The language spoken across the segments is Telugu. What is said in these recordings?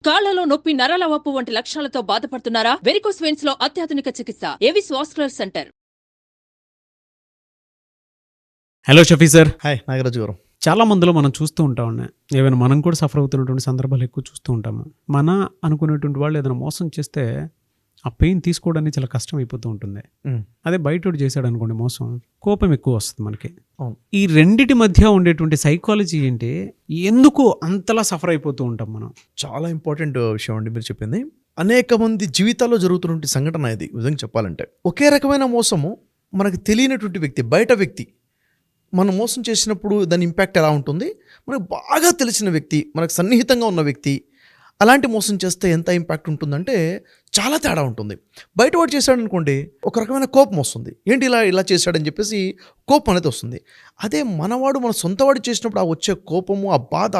కాళ్లలో నొప్పి, నరాల వాపు వంటి లక్షణాలతో బాధపడుతున్నారా? వెరికోస్ వెయిన్స్ లో అత్యాధునిక చికిత్స Avis vascular centre. Hello Shafi sir. Hi Nagaraju గారు. చాలా మందిలో మనం చూస్తూ ఉంటాం, ఏమైనా మనం కూడా సఫర్ అవుతున్నటువంటి సందర్భాలు ఎక్కువ చూస్తూ ఉంటాము. మన అనుకునేటువంటి వాళ్ళు ఏదైనా మోసం చేస్తే ఆ పెయిన్ తీసుకోవడానికి చాలా కష్టం అయిపోతూ ఉంటుంది. అదే బయటోడు చేశాడు అనుకోండి మోసం, కోపం ఎక్కువ వస్తుంది మనకి. ఈ రెండిటి మధ్య ఉండేటువంటి సైకాలజీ ఏంటి? ఎందుకు అంతలా సఫర్ అయిపోతూ ఉంటాం మనం? చాలా ఇంపార్టెంట్ విషయం అండి మీరు చెప్పింది. అనేక మంది జీవితాల్లో జరుగుతున్నటువంటి సంఘటన ఇది. నిజంగా చెప్పాలంటే ఒకే రకమైన మోసము మనకు తెలియనటువంటి వ్యక్తి, బయట వ్యక్తి మనం మోసం చేసినప్పుడు దాని ఇంపాక్ట్ ఎలా ఉంటుంది, మనకు బాగా తెలిసిన వ్యక్తి, మనకు సన్నిహితంగా ఉన్న వ్యక్తి అలాంటి మోసం చేస్తే ఎంత ఇంపాక్ట్ ఉంటుందంటే చాలా తేడా ఉంటుంది. బయట వాడు చేశాడు అనుకోండి, ఒక రకమైన కోపం వస్తుంది, ఏంటి ఇలా చేశాడని చెప్పేసి కోపం అనేది వస్తుంది. అదే మనవాడు మన సొంతవాడు చేసినప్పుడు ఆ వచ్చే కోపము, ఆ బాధ,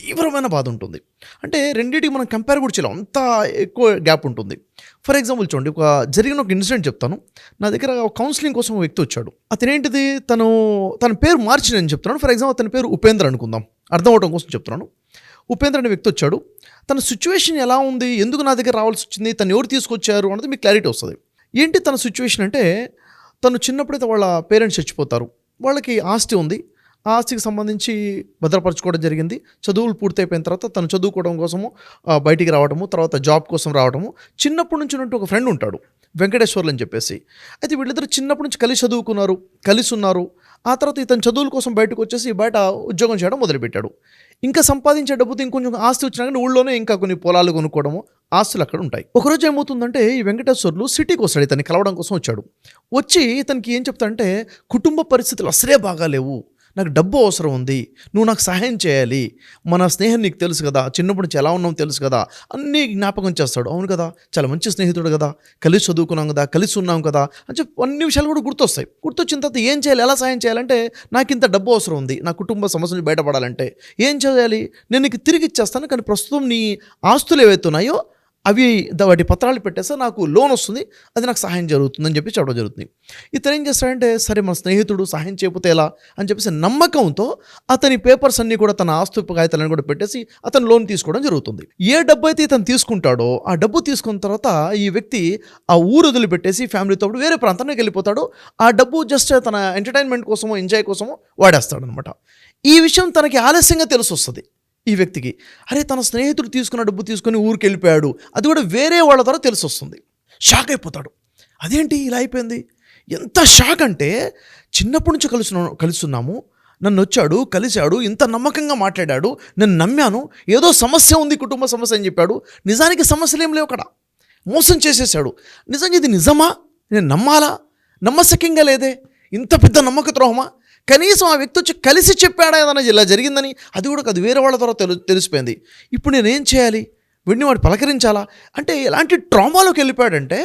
తీవ్రమైన బాధ ఉంటుంది. అంటే రెండింటికి మనం కంపేర్ కూడా చేయలేం, అంత ఎక్కువ గ్యాప్ ఉంటుంది. ఫర్ ఎగ్జాంపుల్ చూడండి, జరిగిన ఒక ఇన్సిడెంట్ చెప్తాను. నా దగ్గర కౌన్సిలింగ్ కోసం ఒక వ్యక్తి వచ్చాడు. అతనేంటిది, తన పేరు మార్చి నేను చెప్తున్నాను. ఫర్ ఎగ్జాంపుల్ అతని పేరు ఉపేంద్ర అనుకుందాం, అర్థం అవడం కోసం చెప్తున్నాను. ఉపేంద్ర అనే వ్యక్తి వచ్చాడు. తన సిచ్యువేషన్ ఎలా ఉంది, ఎందుకు నా దగ్గర రావాల్సి వచ్చింది, తను ఎవరు తీసుకొచ్చారు అన్నది మీకు క్లారిటీ వస్తుంది. ఏంటి తన సిచ్యువేషన్ అంటే, తను చిన్నప్పుడైతే వాళ్ళ పేరెంట్స్ చచ్చిపోతారు, వాళ్ళకి ఆస్తి ఉంది, ఆ ఆస్తికి సంబంధించి భద్రపరచుకోవడం జరిగింది. చదువులు పూర్తయిపోయిన తర్వాత తను చదువుకోవడం కోసము బయటికి రావడము, తర్వాత జాబ్ కోసం రావడము. చిన్నప్పటి నుంచి ఉన్నట్టు ఒక ఫ్రెండ్ ఉంటాడు, వెంకటేశ్వర్లు అని చెప్పేసి. అయితే వీళ్ళిద్దరు చిన్నప్పటి నుంచి కలిసి చదువుకున్నారు, కలిసి ఉన్నారు. ఆ తర్వాత ఇతను చదువుల కోసం బయటకు వచ్చేసి బయట ఉద్యోగం చేయడం మొదలుపెట్టాడు. ఇంకా సంపాదించే డబ్బుతో ఇంకొంచెం ఆస్తి వచ్చినా కానీ ఊళ్ళోనే ఇంకా కొన్ని పొలాలు కొనుక్కోవడము, ఆస్తులు అక్కడ ఉంటాయి. ఒకరోజు ఏమవుతుందంటే, ఈ వెంకటేశ్వర్లు సిటీకి వస్తాడు, ఇతన్ని కలవడం కోసం వచ్చాడు. వచ్చి ఇతనికి ఏం చెప్తాడంటే, కుటుంబ పరిస్థితులు అసలే బాగాలేవు, నాకు డబ్బు అవసరం ఉంది, నువ్వు నాకు సహాయం చేయాలి, మన స్నేహం నీకు తెలుసు కదా, చిన్నప్పటి నుంచి ఎలా ఉన్నామో తెలుసు కదా, అన్నీ జ్ఞాపకం చేస్తాడు. అవును కదా, చాలా మంచి స్నేహితుడు కదా, కలిసి చదువుకున్నాం కదా, కలిసి ఉన్నాం కదా అని చెప్పి అన్ని విషయాలు కూడా గుర్తొస్తాయి. గుర్తొచ్చిన తర్వాత ఏం చేయాలి, ఎలా సహాయం చేయాలంటే, నాకు ఇంత డబ్బు అవసరం ఉంది, నా కుటుంబ సమస్య నుంచి బయటపడాలంటే ఏం చేయాలి, నేను నీకు తిరిగి ఇచ్చేస్తాను, కానీ ప్రస్తుతం నీ ఆస్తులు ఏవైతే ఉన్నాయో అవి వాటి పత్రాలు పెట్టేస్తే నాకు లోన్ వస్తుంది, అది నాకు సహాయం జరుగుతుందని చెప్పి చెప్పడం జరుగుతుంది. ఇతను ఏం చేస్తాడంటే, సరే మన స్నేహితుడు సహాయం చేయకపోతే ఎలా అని చెప్పేసి నమ్మకంతో అతని పేపర్స్ అన్నీ కూడా, తన ఆస్తు కాగితాలను కూడా పెట్టేసి అతను లోన్ తీసుకోవడం జరుగుతుంది. ఏ డబ్బు అయితే ఇతను తీసుకుంటాడో ఆ డబ్బు తీసుకున్న తర్వాత ఈ వ్యక్తి ఆ ఊరు వదిలిపెట్టేసి ఫ్యామిలీతో వేరే ప్రాంతానికి వెళ్ళిపోతాడు. ఆ డబ్బు జస్ట్ తన ఎంటర్టైన్మెంట్ కోసమో, ఎంజాయ్ కోసమో వాడేస్తాడు అనమాట. ఈ విషయం తనకి ఆలస్యంగా తెలిసి వస్తుంది ఈ వ్యక్తికి. అరే, తన స్నేహితుడు తీసుకున్న డబ్బు తీసుకొని ఊరికి వెళ్ళిపోయాడు, అది కూడా వేరే వాళ్ళ ద్వారా తెలిసి వస్తుంది. షాక్ అయిపోతాడు, అదేంటి ఇలా అయిపోయింది. ఎంత షాక్ అంటే, చిన్నప్పటి నుంచి కలుస్తున్నాము, నన్ను వచ్చాడు, కలిశాడు, ఇంత నమ్మకంగా మాట్లాడాడు, నేను నమ్మాను, ఏదో సమస్య ఉంది, కుటుంబ సమస్య అని చెప్పాడు. నిజానికి సమస్యలు ఏం లేవు అక్కడ, మోసం చేసేసాడు. నిజంగా ఇది నిజమా, నేను నమ్మాలా? నమ్మశక్యంగా లేదే, ఇంత పెద్ద నమ్మక ద్రోహమా? కనీసం ఆ వ్యక్తి వచ్చి కలిసి చెప్పాడా ఏదైనా ఇలా జరిగిందని, అది కూడా కాదు, వేరే వాళ్ళ ద్వారా తెలిసిపోయింది. ఇప్పుడు నేనేం చేయాలి, వీడిని వాడు పలకరించాలా అంటే, ఎలాంటి ట్రామాలోకి వెళ్ళిపోయాడంటే,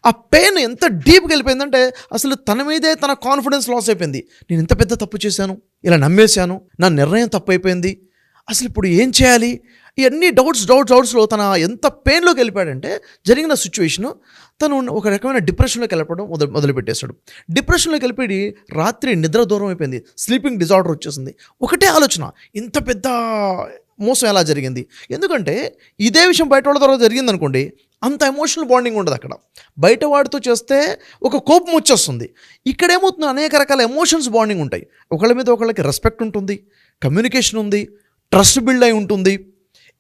ఆ పెయిన్ ఎంత డీప్గా వెళ్ళిపోయిందంటే, అసలు తన మీదే తన కాన్ఫిడెన్స్ లాస్ అయిపోయింది. నేను ఇంత పెద్ద తప్పు చేశాను, ఇలా నమ్మేశాను, నా నిర్ణయం తప్పు అయిపోయింది, అసలు ఇప్పుడు ఏం చేయాలి, ఇవన్నీ డౌట్స్లో తన ఎంత పెయిన్లోకి వెళ్ళిపోయాడంటే, జరిగిన సిచ్యువేషను తను ఒక రకమైన డిప్రెషన్లోకి వెళ్ళిపోవడం మొదలుపెట్టేశాడు. డిప్రెషన్లోకి వెళ్ళిపోయి రాత్రి నిద్ర దూరం అయిపోయింది, స్లీపింగ్ డిజార్డర్ వచ్చేసింది. ఒకటే ఆలోచన, ఇంత పెద్ద మోసం ఎలా జరిగింది. ఎందుకంటే ఇదే విషయం బయట వాళ్ళ ద్వారా జరిగింది అనుకోండి, అంత ఎమోషనల్ బాండింగ్ ఉండదు అక్కడ. బయట వాడితో చేస్తే ఒక కోపం వచ్చేస్తుంది. ఇక్కడ ఏమవుతుంది, అనేక రకాల ఎమోషన్స్ బాండింగ్ ఉంటాయి. ఒకళ్ళ మీద ఒకళ్ళకి రెస్పెక్ట్ ఉంటుంది, కమ్యూనికేషన్ ఉంది, ట్రస్ట్ బిల్డ్ అయి ఉంటుంది,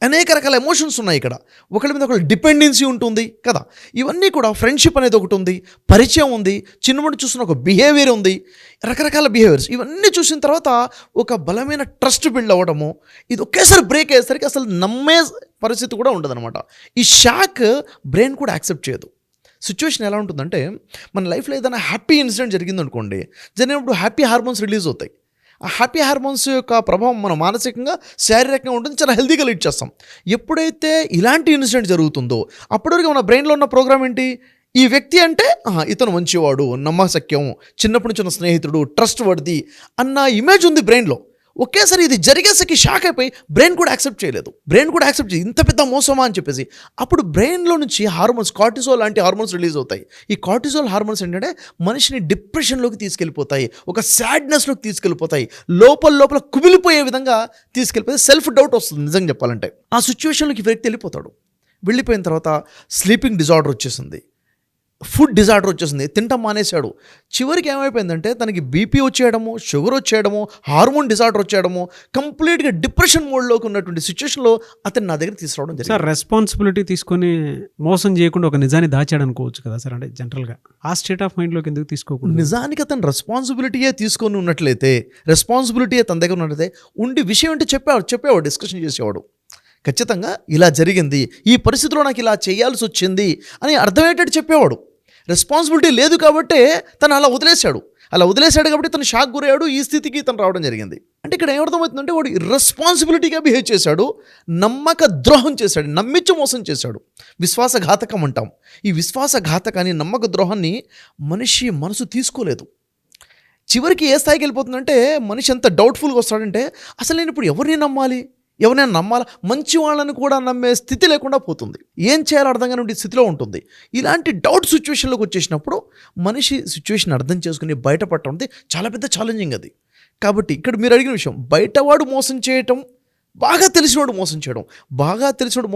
అనేక రకాల ఎమోషన్స్ ఉన్నాయి ఇక్కడ. ఒకళ్ళ మీద ఒకళ్ళ డిపెండెన్సీ ఉంటుంది కదా. ఇవన్నీ కూడా, ఫ్రెండ్షిప్ అనేది ఒకటి ఉంది, పరిచయం ఉంది, చిన్నప్పటి చూసిన ఒక బిహేవియర్ ఉంది, రకరకాల బిహేవియర్స్. ఇవన్నీ చూసిన తర్వాత ఒక బలమైన ట్రస్ట్ బిల్డ్ అవ్వడము, ఇది ఒకేసారి బ్రేక్ అయ్యేసరికి అసలు నమ్మే పరిస్థితి కూడా ఉండదన్నమాట. ఈ షాక్ బ్రెయిన్ కూడా యాక్సెప్ట్ చేయదు. సిచ్యువేషన్ ఎలా ఉంటుందంటే, మన లైఫ్లో ఏదైనా హ్యాపీ ఇన్సిడెంట్ జరిగిందనుకోండి, జరిగినప్పుడు హ్యాపీ హార్మోన్స్ రిలీజ్ అవుతాయి. ఆ హ్యాపీ హార్మోన్స్ యొక్క ప్రభావం మన మానసికంగా, శారీరకంగా ఉంటుంది, చాలా హెల్తీగా లీడ్ చేస్తాం. ఎప్పుడైతే ఇలాంటి ఇన్సిడెంట్ జరుగుతుందో, అప్పటివరకు మన బ్రెయిన్లో ఉన్న ప్రోగ్రామ్ ఏంటి, ఈ వ్యక్తి అంటే ఇతను మంచివాడు, నమ్మశక్యం, చిన్నప్పటి నుంచి ఉన్న స్నేహితుడు, ట్రస్ట్ వర్ది అన్న ఇమేజ్ ఉంది బ్రెయిన్లో. ఒకేసారి ఇది జరిగేసరికి షాక్ అయిపోయి బ్రెయిన్ కూడా యాక్సెప్ట్ చేయలేదు. ఇంత పెద్ద మోసమా అని చెప్పేసి అప్పుడు బ్రెయిన్లో నుంచి హార్మోన్స్, కార్టిజోల్ లాంటి హార్మోన్స్ రిలీజ్ అవుతాయి. ఈ కార్టిజోల్ హార్మోన్స్ ఏంటంటే మనిషిని డిప్రెషన్లోకి తీసుకెళ్ళిపోతాయి, ఒక సాడ్నెస్లోకి తీసుకెళ్ళిపోతాయి, లోపల కుమిలిపోయే విధంగా తీసుకెళ్ళిపోయి సెల్ఫ్ డౌట్ వస్తుంది. నిజంగా చెప్పాలంటే ఆ సిచ్యువేషన్లోకి వ్యక్తి వెళ్ళిపోయిన తర్వాత స్లీపింగ్ డిజార్డర్ వచ్చేసింది, ఫుడ్ డిజార్డర్ వచ్చేసింది, తింటాం మానేశాడు. చివరికి ఏమైపోయిందంటే తనకి బీపీ వచ్చేయడము, షుగర్ వచ్చేయడము, హార్మోన్ డిజార్డర్ వచ్చేయడము, కంప్లీట్గా డిప్రెషన్ మోడ్లోకి ఉన్నటువంటి సిచ్యువేషన్లో అతను నా దగ్గర తీసుకురావడం జరిగింది. సార్ రెస్పాన్సిబిలిటీ తీసుకొని మోసం చేయకుండా ఒక నిజాన్ని దాచాడు అనుకోవచ్చు కదా సార్, అంటే జనరల్గా ఆ స్టేట్ ఆఫ్ మైండ్లోకి ఎందుకు తీసుకోకూడదు? నిజానికి అతను రెస్పాన్సిబిలిటీయే తీసుకొని ఉన్నట్లయితే, రెస్పాన్సిబిలిటీయే తన దగ్గర ఉన్నట్లయితే ఉండి విషయం అంటే చెప్పేవాడు, డిస్కషన్ చేసేవాడు. ఖచ్చితంగా ఇలా జరిగింది, ఈ పరిస్థితిలో నాకు ఇలా చేయాల్సి వచ్చింది అని అర్థమయ్యేటట్టు చెప్పేవాడు. రెస్పాన్సిబిలిటీ లేదు కాబట్టే తను అలా వదిలేశాడు కాబట్టి తను షాక్ గురయ్యాడు, ఈ స్థితికి తను రావడం జరిగింది. అంటే ఇక్కడ ఏమర్థమవుతుందంటే వాడు రెస్పాన్సిబిలిటీగా బిహేవ్ చేశాడు, నమ్మక ద్రోహం చేశాడు, నమ్మించి మోసం చేశాడు. విశ్వాసఘాతకం అంటాం. ఈ విశ్వాసఘాతకాన్ని, నమ్మక ద్రోహాన్ని మనిషి మనసు తీసుకోలేదు. చివరికి ఏ స్థాయికి వెళ్ళిపోతుందంటే మనిషి ఎంత డౌట్ఫుల్గా వస్తాడంటే అసలు నేను ఇప్పుడు ఎవరినైనా నమ్మాలా, మంచి వాళ్ళని కూడా నమ్మే స్థితి లేకుండా పోతుంది. ఏం చేయాలో అర్థం కాని స్థితిలో ఉంటుంది. ఇలాంటి డౌట్ సిచ్యువేషన్లోకి వచ్చేసినప్పుడు మనిషి సిచ్యువేషన్ అర్థం చేసుకుని బయటపడటం అంటే చాలా పెద్ద ఛాలెంజింగ్ అది. కాబట్టి ఇక్కడ మీరు అడిగిన విషయం, బయటవాడు మోసం చేయటం, బాగా తెలిసినోడు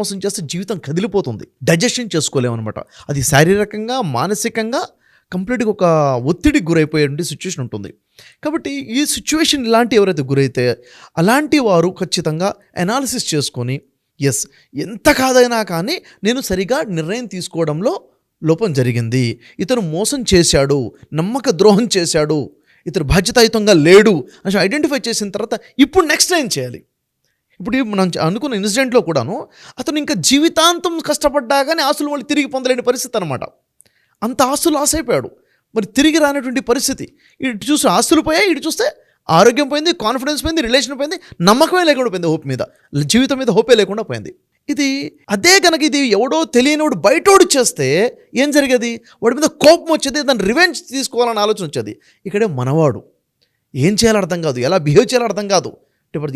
మోసం చేస్తే జీవితం కదిలిపోతుంది, డైజెషన్ చేసుకోలేమన్నమాట. అది శారీరకంగా, మానసికంగా కంప్లీట్గా ఒక ఒత్తిడికి గురైపోయే సిచ్యువేషన్ ఉంటుంది. కాబట్టి ఈ సిచ్యువేషన్ ఇలాంటి ఎవరైతే గురైతే అలాంటి వారు ఖచ్చితంగా అనాలిసిస్ చేసుకొని ఎస్ ఎంత కాదైనా కానీ నేను సరిగా నిర్ణయం తీసుకోవడంలో లోపం జరిగింది, ఇతను మోసం చేశాడు, నమ్మక ద్రోహం చేశాడు, ఇతను బాధ్యతాయుతంగా లేడు అని ఐడెంటిఫై చేసిన తర్వాత ఇప్పుడు నెక్స్ట్ ఏం చేయాలి? ఇప్పుడు మనం అనుకున్న ఇన్సిడెంట్లో కూడాను అతను ఇంకా జీవితాంతం కష్టపడ్డా కానీ ఆస్తులు మళ్ళీ తిరిగి పొందలేని పరిస్థితి అనమాట. అంత ఆస్తులు లాస్ అయిపోయాడు, మరి తిరిగి రానటువంటి పరిస్థితి. ఇటు చూస్తే ఆస్తులు పోయాయి, ఇటు చూస్తే ఆరోగ్యం పోయింది, కాన్ఫిడెన్స్ పోయింది, రిలేషన్ పోయింది, నమ్మకమే లేకుండా పోయింది, హోప్ మీద, జీవితం మీద హోపే లేకుండా పోయింది. అదే కనుక ఇది ఎవడో తెలియనివాడు బయటోడు చేస్తే ఏం జరిగేది? వాడి మీద కోపం వచ్చేది, దాన్ని రివెంజ్ తీసుకోవాలని ఆలోచన వచ్చేది. ఇక్కడే మనవాడు ఏం చేయాలో అర్థం కాదు, ఎలా బిహేవ్ చేయాలో అర్థం కాదు,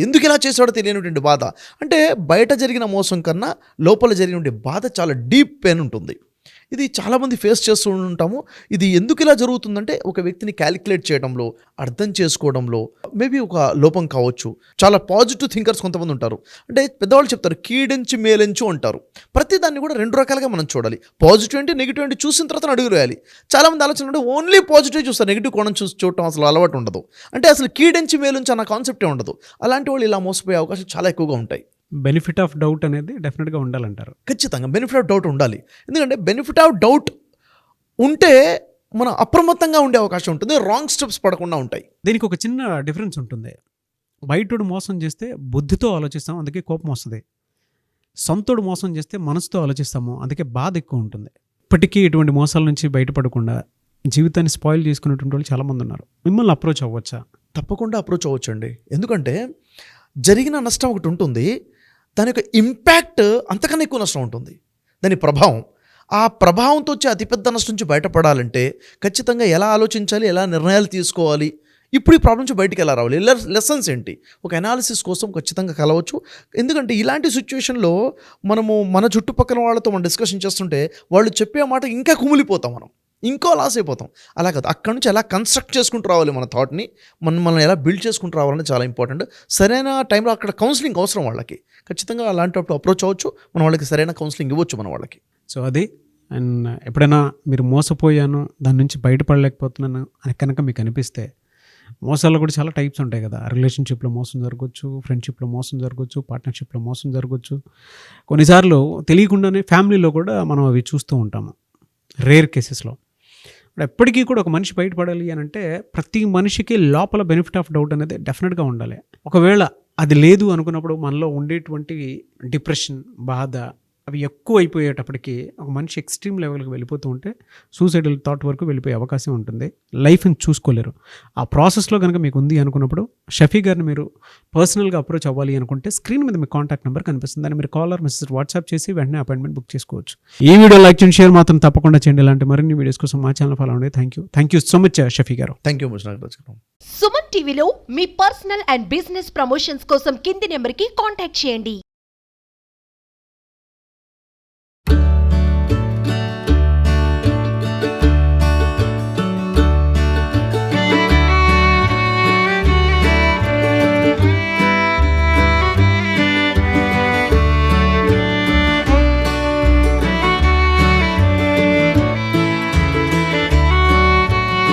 ఎందుకు ఇలా చేసాడో తెలియనటువంటి బాధ. అంటే బయట జరిగిన మోసం కన్నా లోపల జరిగినటువంటి బాధ చాలా డీప్ పెయిన్ ఉంటుంది. ఇది చాలామంది ఫేస్ చేస్తూ ఉంటాము. ఇది ఎందుకు ఇలా జరుగుతుందంటే ఒక వ్యక్తిని క్యాలిక్యులేట్ చేయడంలో, అర్థం చేసుకోవడంలో మేబీ ఒక లోపం కావచ్చు. చాలా పాజిటివ్ థింకర్స్ కొంతమంది ఉంటారు. అంటే పెద్దవాళ్ళు చెప్తారు కీడెంచి మేలెంచు అంటారు. ప్రతిదాన్ని కూడా రెండు రకాలుగా మనం చూడాలి. పాజిటివ్ అంటే నెగిటివ్ అంటే చూసిన తర్వాత అడుగు వేయాలి. చాలామంది ఆలోచన అంటే ఓన్లీ పాజిటివ్ చూస్తారు, నెగిటివ్ కోణం చూడటం అసలు అలవాటు ఉండదు. అంటే అసలు కీడెంచి మేలుంచి అన్న కాన్సెప్టే ఉండదు. అలాంటి వాళ్ళు ఇలా మోసపోయే అవకాశం చాలా ఎక్కువగా ఉంటాయి. బెనిఫిట్ ఆఫ్ డౌట్ అనేది డెఫినెట్గా ఉండాలంటారు. ఖచ్చితంగా బెనిఫిట్ ఆఫ్ డౌట్ ఉండాలి. ఎందుకంటే బెనిఫిట్ ఆఫ్ డౌట్ ఉంటే మనం అప్రమత్తంగా ఉండే అవకాశం ఉంటుంది, రాంగ్ స్టెప్స్ పడకుండా ఉంటాయి. దీనికి ఒక చిన్న డిఫరెన్స్ ఉంటుంది. బయటోడు మోసం చేస్తే బుద్ధితో ఆలోచిస్తాం, అందుకే కోపం వస్తుంది. సొంతోడు మోసం చేస్తే మనసుతో ఆలోచిస్తాము, అందుకే బాధ ఎక్కువ ఉంటుంది. ఇప్పటికీ ఇటువంటి మోసాల నుంచి బయటపడకుండా జీవితాన్ని స్పాయిల్ చేసుకునేటువంటి వాళ్ళు చాలామంది ఉన్నారు. మిమ్మల్ని అప్రోచ్ అవ్వచ్చా? తప్పకుండా అప్రోచ్ అవ్వచ్చండి. ఎందుకంటే జరిగిన నష్టం ఒకటి ఉంటుంది, దాని యొక్క ఇంపాక్ట్ అంతకన్నా ఎక్కువ నష్టం ఉంటుంది, దాని ప్రభావం. ఆ ప్రభావంతో వచ్చే అతిపెద్ద నష్టం నుంచి బయటపడాలంటే ఖచ్చితంగా ఎలా ఆలోచించాలి, ఎలా నిర్ణయాలు తీసుకోవాలి, ఇప్పుడు ఈ ప్రాబ్లం నుంచి బయటికి ఎలా రావాలి, లెసన్స్ ఏంటి, ఒక అనాలిసిస్ కోసం ఖచ్చితంగా కలవచ్చు. ఎందుకంటే ఇలాంటి సిచ్యువేషన్లో మనము మన చుట్టుపక్కల వాళ్ళతో మనం డిస్కషన్ చేస్తుంటే వాళ్ళు చెప్పే మాట ఇంకా కుమిలిపోతాం, మనం ఇంకో లాస్ అయిపోతాం. అలా కాదు, అక్కడ నుంచి ఎలా కన్స్ట్రక్ట్ చేసుకుంటూ రావాలి, మన థాట్ని మనం ఎలా బిల్డ్ చేసుకుంటూ రావాలని చాలా ఇంపార్టెంట్. సరైన టైంలో అక్కడ కౌన్సిలింగ్ అవసరం వాళ్ళకి. ఖచ్చితంగా అలాంటప్పుడు అప్రోచ్ అవ్వచ్చు, మన వాళ్ళకి సరైన కౌన్సిలింగ్ ఇవ్వచ్చు మన వాళ్ళకి. సో అది అండ్ ఎప్పుడైనా మీరు మోసపోయాను, దాని నుంచి బయటపడలేకపోతున్నాను అని కనుక మీకు అనిపిస్తే, మోసాల్లో కూడా చాలా టైప్స్ ఉంటాయి కదా. రిలేషన్షిప్లో మోసం జరగవచ్చు, ఫ్రెండ్షిప్లో మోసం జరగవచ్చు, పార్ట్నర్షిప్లో మోసం జరగవచ్చు. కొన్నిసార్లు తెలియకుండానే ఫ్యామిలీలో కూడా మనం అవి చూస్తూ ఉంటాము, రేర్ కేసెస్లో. ఎప్పటికీ కూడా ఒక మనిషి బయటపడాలి అని అంటే ప్రతి మనిషికి లోపల బెనిఫిట్ ఆఫ్ డౌట్ అనేది డెఫినెట్గా ఉండాలి. ఒకవేళ అది లేదు అనుకున్నప్పుడు మనలో ఉండేటువంటి డిప్రెషన్, బాధ, అవి ఎక్కువ అయిపోయేటప్పటికి ఒక మనిషి ఎక్స్ట్రీమ్ లెవెల్కి వెళ్ళిపోతూ ఉంటే సూసైడల్ థాట్ వరకు వెళ్ళిపోయే అవకాశం ఉంటుంది. లైఫ్ని చూసుకోలేరు. ఆ ప్రాసెస్లో కనుక మీకు ఉంది అనుకున్నప్పుడు షఫీ గారిని మీరు పర్సనల్గా అప్రోచ్ అవ్వాలి అనుకుంటే స్క్రీన్ మీద మీ కాంటాక్ట్ నెంబర్ కనిపిస్తుంది. దాన్ని మీరు కాలర్ మెసేజ్ వాట్సాప్ చేసి వెంటనే అపాయింట్మెంట్ బుక్ చేసుకోవచ్చు. ఈ వీడియో లైక్ చేయండి, షేర్ మాత్రం తప్పకుండా చేయండి. ఇలాంటి మరిన్ని వీడియోస్ కోసం మా ఛానల్ ఫాలో అవ్వండి. Thank you so much Shafi గారు. థ్యాంక్ యూ నాగరాజ్ గారు. సుమన్ టీవీలో మీ పర్సనల్ అండ్ బిజినెస్ ప్రమోషన్స్ కోసం కింది నెంబర్కి కాంటాక్ట్ చేయండి.